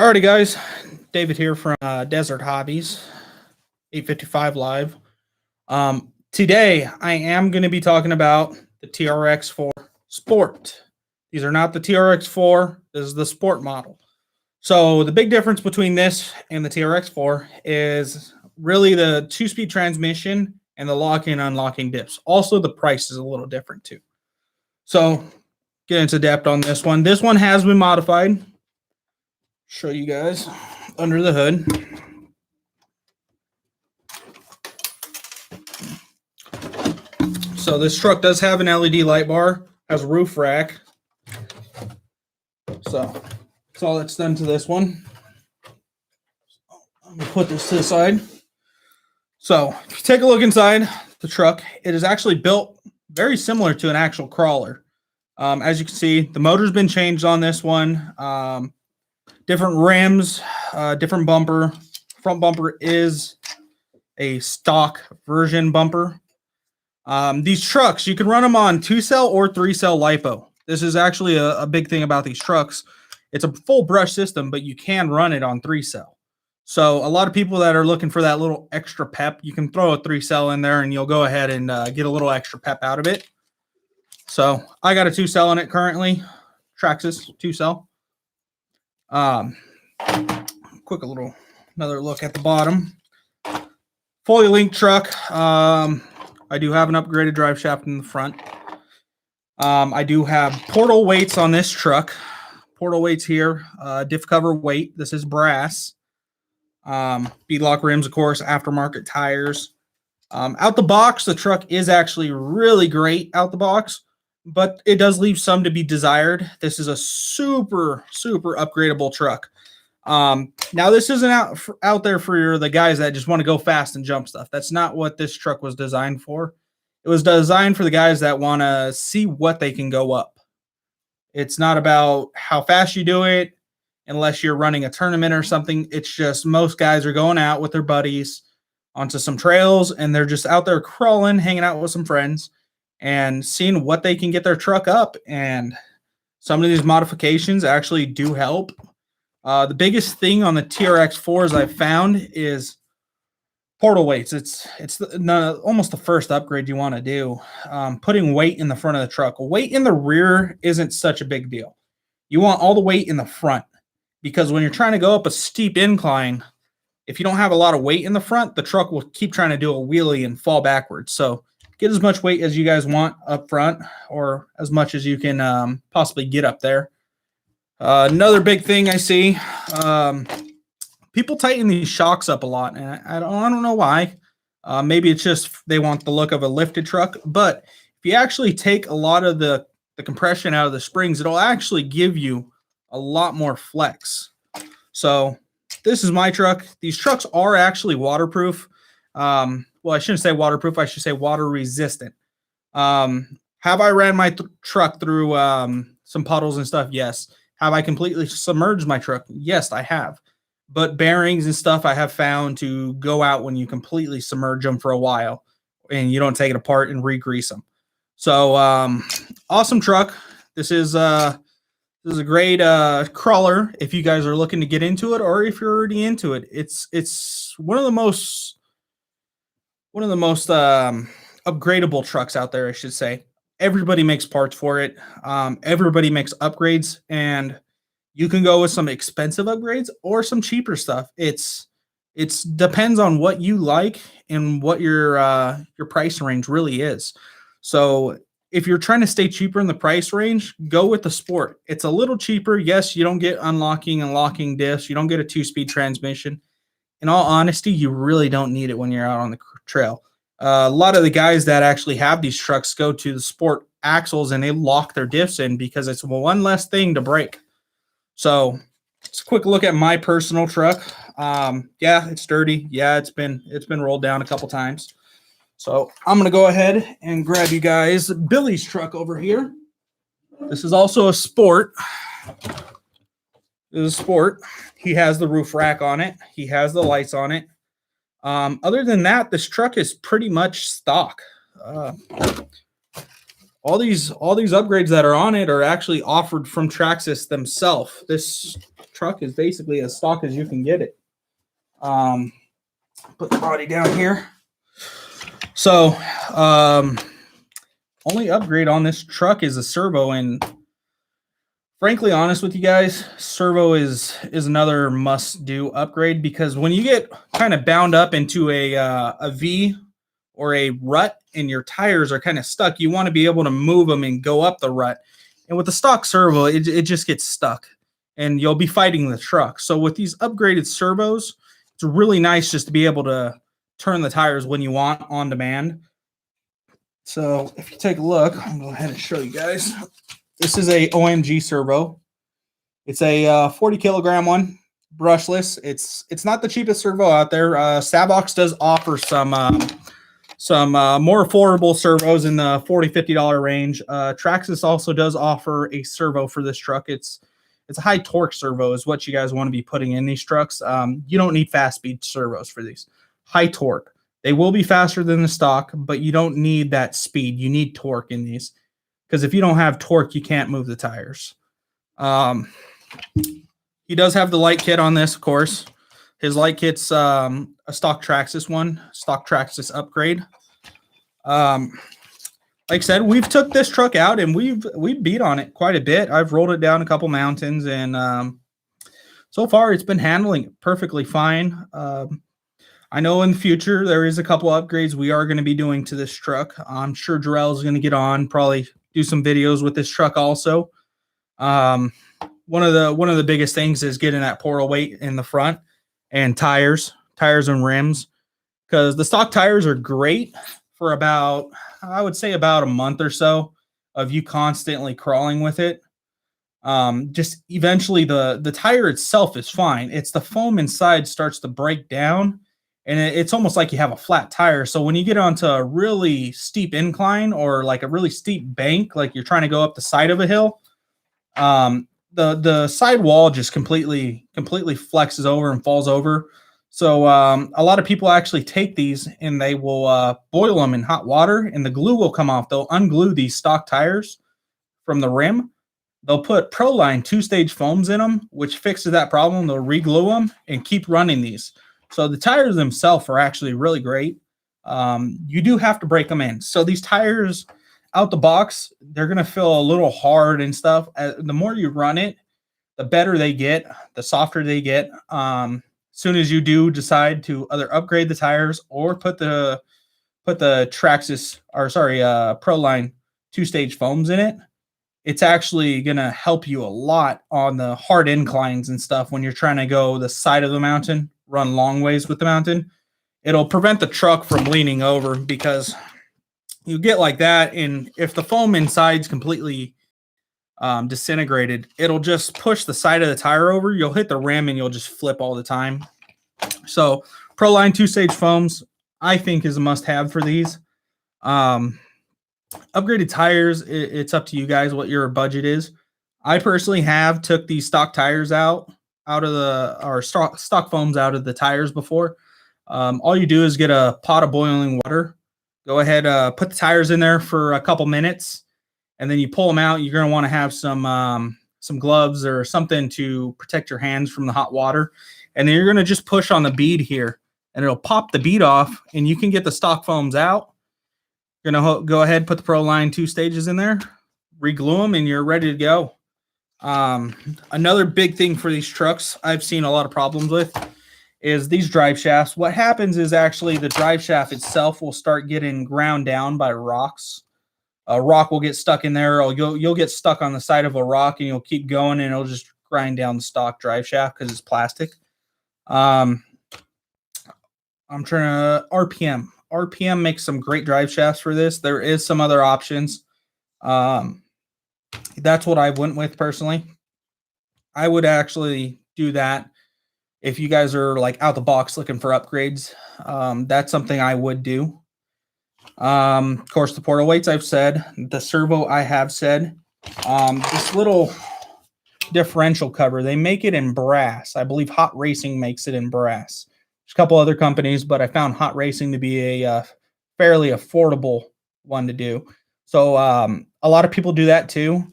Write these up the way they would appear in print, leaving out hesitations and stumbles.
Alrighty, guys. David here from Desert Hobbies, 855 Live. Today, I am going to be talking about the TRX4 Sport. These are not the TRX4. This is the Sport model. So the big difference between this and the TRX4 is really the two-speed transmission and the locking and unlocking dips. Also, the price is a little different too. So get into depth on this one. This one has been modified. Show you guys under the hood. So this truck does have an LED light bar, has a roof rack. So that's all that's done to this one. I'm gonna put this to the side. So if you take a look inside the truck, it is actually built very similar to an actual crawler. As you can see, the motor's been changed on this one. Different rims, different bumper. Front bumper is a stock version bumper. These trucks, you can run them on 2-cell or 3-cell LiPo. This is actually a big thing about these trucks. It's a full brush system, but you can run it on 3-cell. So a lot of people that are looking for that little extra pep, you can throw a 3-cell in there and you'll go ahead and get a little extra pep out of it. So I got a 2-cell in it currently. Traxxas 2-cell. Quick another look at the bottom. Fully linked truck. I do have an upgraded drive shaft in the front. I do have portal weights on this truck. Portal weights here. Diff cover weight. This is brass. Beadlock rims, of course. Aftermarket tires. Out the box, the truck is actually really great out the box, but it does leave some to be desired. This is a super upgradable truck. Now this isn't out there for the guys that just want to go fast and jump stuff. That's not what this truck was designed for. It was designed for the guys that want to see what they can go up. It's not about how fast you do it unless you're running a tournament or something. It's just most guys are going out with their buddies onto some trails and they're just out there crawling, hanging out with some friends and seeing what they can get their truck up. And some of these modifications actually do help. The biggest thing on the TRX4s I've found is portal weights. It's almost the first upgrade you want to do. Putting weight in the front of the truck. Weight in the rear isn't such a big deal. You want all the weight in the front because when you're trying to go up a steep incline, if you don't have a lot of weight in the front, the truck will keep trying to do a wheelie and fall backwards. So get as much weight as you guys want up front or as much as you can possibly get up there. Another big thing I see, people tighten these shocks up a lot, and I don't know why. Maybe it's just they want the look of a lifted truck, but if you actually take a lot of the compression out of the springs, it'll actually give you a lot more flex. So this is my truck. These trucks are actually waterproof. Well, I shouldn't say waterproof. I should say water resistant. Have I ran my truck through some puddles and stuff? Yes. Have I completely submerged my truck? Yes, I have. But bearings and stuff I have found to go out when you completely submerge them for a while and you don't take it apart and re-grease them. So awesome truck. This is a great crawler if you guys are looking to get into it or if you're already into it. It's one of the most upgradable trucks out there, I should say. Everybody makes parts for it. Everybody makes upgrades, and you can go with some expensive upgrades or some cheaper stuff. It's depends on what you like and what your price range really is. So if you're trying to stay cheaper in the price range, go with the Sport. It's a little cheaper. Yes, you don't get unlocking and locking diffs. You don't get a 2-speed transmission. In all honesty, you really don't need it when you're out on the trail. A lot of the guys that actually have these trucks go to the Sport axles and they lock their diffs in because it's one less thing to break. So just a quick look at my personal truck. Yeah, it's dirty. Yeah, it's been rolled down a couple times. So I'm going to go ahead and grab you guys Billy's truck over here. This is also a Sport. This is a Sport. He has the roof rack on it. He has the lights on it. Other than that, this truck is pretty much stock. All these upgrades that are on it are actually offered from Traxxas themselves. This truck is basically as stock as you can get it. Put the body down here. So, only upgrade on this truck is a servo, and frankly, honest with you guys, servo is another must-do upgrade, because when you get kind of bound up into a V or a rut and your tires are kind of stuck, you want to be able to move them and go up the rut. And with the stock servo, it just gets stuck, and you'll be fighting the truck. So with these upgraded servos, it's really nice just to be able to turn the tires when you want on demand. So if you take a look, I'm going to go ahead and show you guys. This is a OMG servo. It's a 40 kilogram one, brushless. It's not the cheapest servo out there. Savox does offer some more affordable servos in the $40-50 range. Traxxas also does offer a servo for this truck. It's a high torque servo is what you guys want to be putting in these trucks. You don't need fast speed servos for these. High torque. They will be faster than the stock, but you don't need that speed. You need torque in these, because if you don't have torque, you can't move the tires. He does have the light kit on this, of course. His light kit's a stock Traxxas one, stock Traxxas upgrade. Like I said, we've took this truck out and we've beat on it quite a bit. I've rolled it down a couple mountains, and so far it's been handling perfectly fine. I know in the future there is a couple upgrades we are going to be doing to this truck. I'm sure Jarrell is going to get on, probably do some videos with this truck also. One of the biggest things is getting that portal weight in the front, and tires and rims, because the stock tires are great for about, I would say, about a month or so of you constantly crawling with it. Just eventually the tire itself is fine. It's the foam inside starts to break down, and it's almost like you have a flat tire. So when you get onto a really steep incline or like a really steep bank, like you're trying to go up the side of a hill, the side wall just completely flexes over and falls over. So a lot of people actually take these and they will boil them in hot water, and the glue will come off. They'll unglue these stock tires from the rim. They'll put Proline 2-stage foams in them, which fixes that problem. They'll re-glue them and keep running these. So the tires themselves are actually really great. You do have to break them in. So these tires out the box, they're going to feel a little hard and stuff. The more you run it, the better they get, the softer they get. Soon as you do decide to either upgrade the tires or put the Traxxas, or sorry, Proline 2-stage foams in it, it's actually going to help you a lot on the hard inclines and stuff when you're trying to go the side of the mountain, run long ways with the mountain. It'll prevent the truck from leaning over, because you get like that, and if the foam inside's completely disintegrated, it'll just push the side of the tire over. You'll hit the rim and you'll just flip all the time. So Proline 2-stage foams, I think, is a must-have for these. Upgraded tires, it's up to you guys what your budget is. I personally have took these stock tires out of the stock foams out of the tires before. All you do is get a pot of boiling water. Go ahead, put the tires in there for a couple minutes, and then you pull them out. You're going to want to have some gloves or something to protect your hands from the hot water. And then you're going to just push on the bead here, and it'll pop the bead off, and you can get the stock foams out. You're going to go ahead, put the Proline 2 stages in there, re-glue them, and you're ready to go. Another big thing for these trucks I've seen a lot of problems with is these drive shafts. What happens is actually the drive shaft itself will start getting ground down by rocks. A rock will get stuck in there, or you'll get stuck on the side of a rock, and you'll keep going, and it'll just grind down the stock drive shaft because it's plastic. I'm trying to RPM. RPM makes some great drive shafts for this. There is some other options. That's what I went with personally. I would actually do that if you guys are like out the box looking for upgrades. That's something I would do. Of course, the portal weights I've said. The servo I have said. This little differential cover, they make it in brass. I believe Hot Racing makes it in brass. There's a couple other companies, but I found Hot Racing to be a fairly affordable one to do. So a lot of people do that too.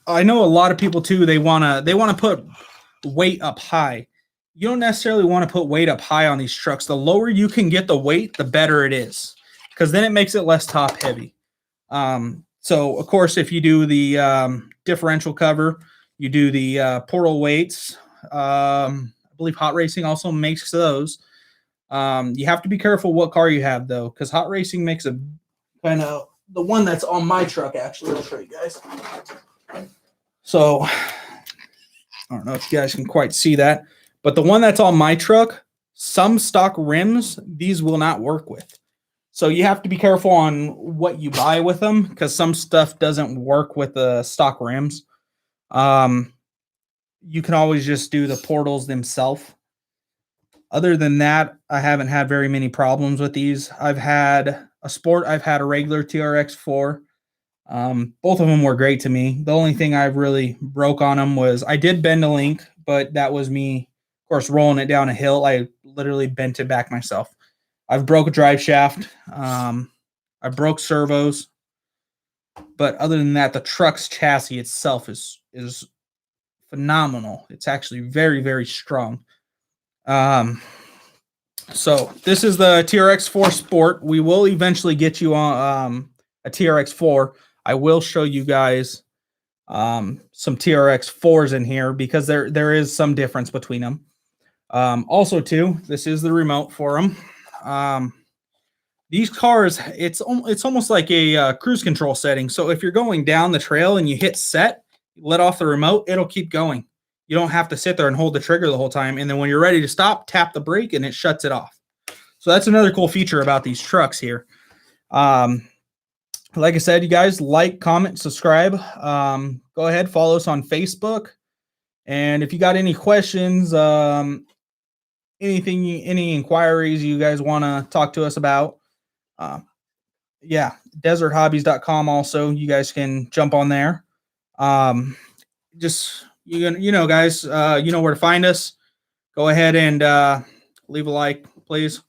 I know a lot of people too, they want to put weight up high. You don't necessarily want to put weight up high on these trucks. The lower you can get the weight, the better it is, because then it makes it less top heavy. So of course, if you do the differential cover, you do the portal weights. I believe Hot Racing also makes those. You have to be careful what car you have though, because Hot Racing makes a kind of the one that's on my truck. Actually, I'll show you guys. So I don't know if you guys can quite see that, but the one that's on my truck, some stock rims, these will not work with. So you have to be careful on what you buy with them, because some stuff doesn't work with the stock rims. You can always just do the portals themselves. Other than that, I haven't had very many problems with these. I've had a sport, I've had a regular TRX4. Both of them were great to me. The only thing I really broke on them was I did bend a link, but that was me, of course, rolling it down a hill. I literally bent it back myself. I've broke a drive shaft. I broke servos. But other than that, the truck's chassis itself is phenomenal. It's actually very, very strong. So this is the TRX4 Sport. We will eventually get you on a TRX4. I will show you guys some TRX4s in here, because there is some difference between them. Also, too, this is the remote for them. These cars, it's almost like a cruise control setting. So if you're going down the trail and you hit set, let off the remote, it'll keep going. You don't have to sit there and hold the trigger the whole time. And then when you're ready to stop, tap the brake and it shuts it off. So that's another cool feature about these trucks here. Like I said, you guys like, comment, subscribe. Go ahead, follow us on Facebook. And if you got any questions, any inquiries you guys want to talk to us about, yeah, deserthobbies.com. Also, you guys can jump on there. Just, you know, guys, you know where to find us. Go ahead and leave a like, please.